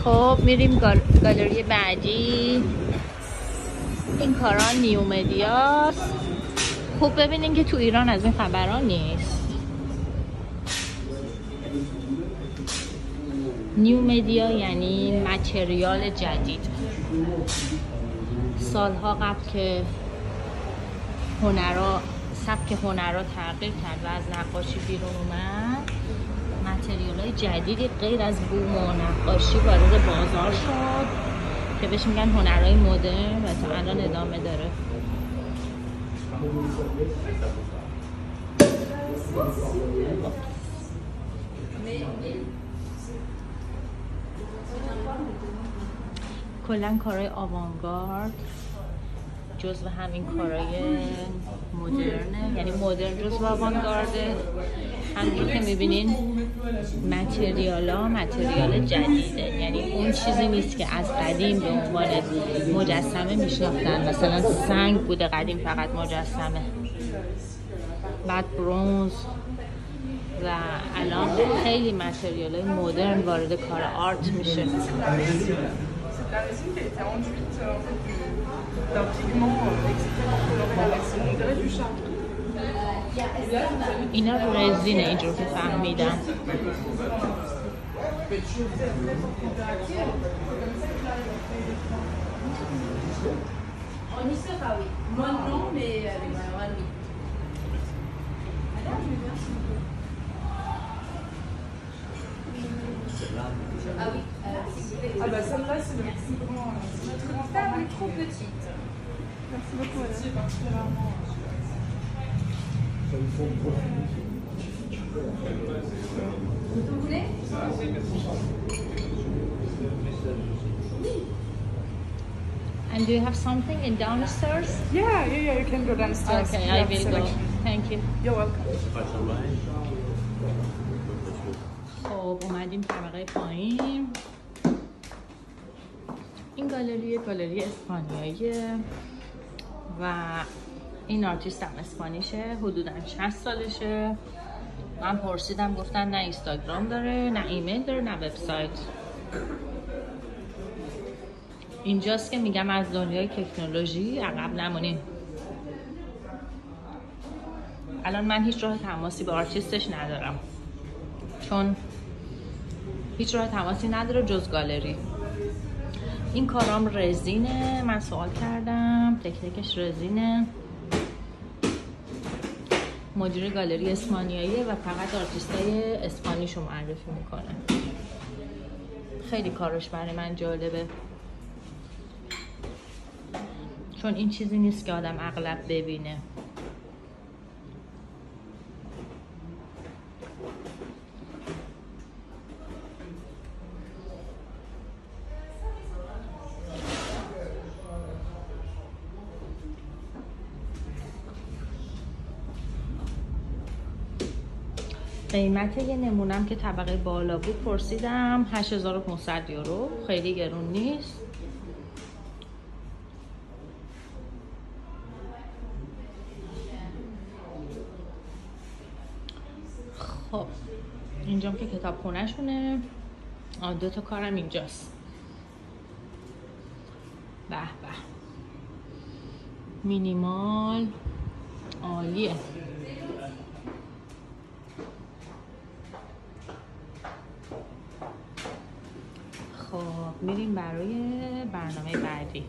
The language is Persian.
خب میریم گالری بعدی. این کارا نیو مدیاست. خوب ببینین که تو ایران از این خبرها نیست. نیو مدیا یعنی متریال جدید. سالها قبل که سبک هنرها تغییر کرد و از نقاشی بیرون اومد، متریال‌های جدیدی غیر از بوم و نقاشی وارد بازار شد که بهش میگن هنرهای مدرن و تا الان ادامه داره. کلا کارهای آوانگارد جزو همین کارهای مدرنه، یعنی مدرن جزو آوانگارده. همونجور که میبینین متریال جدیده، یعنی اون چیزی نیست که از قدیم به عنوان مجسمه میشناختن. مثلا سنگ بوده قدیم فقط مجسمه، بعد برنز، و الان خیلی متریال های مدرن وارد کار آرت میشه. اینا رزینه اینجور که فهمیدم. Ah bah celle-là c'est le plus grand. Notre table est trop petite. Merci beaucoup. Merci particulièrement. Vous voulez? And do you have something in downstairs? Yeah, you can go downstairs. Okay, I will go. Thank you. You're welcome. خب اومدیم طبقه پایین. این گالری اسپانیاییه و این آرتیست هم اسپانیشه، حدوداً 60 سالشه. من پرسیدم گفتن نه اینستاگرام داره، نه ایمیل داره، نه وبسایت. اینجاست که میگم از دنیای تکنولوژی عقب نمونین. الان من هیچ راه تماسی با آرتیستش ندارم، چون هیچ راه تماسی نداره جز گالری. این کارام رزینه، من سوال کردم، تکنیکش رزینه. مدیر گالری اسپانیاییه و فقط آرتیستای اسپانیشو معرفی میکنه. خیلی کارش برای من جالبه، چون این چیزی نیست که آدم اغلب ببینه. قیمت یه نمونم که طبقه بالا بود پرسیدم 8500 یورو، خیلی گرون نیست. خب اینجام که کتاب خونه‌شونه. 2 تا کارم اینجاست. به به، مینیمال عالیه. خب میریم برای برنامه بعدی.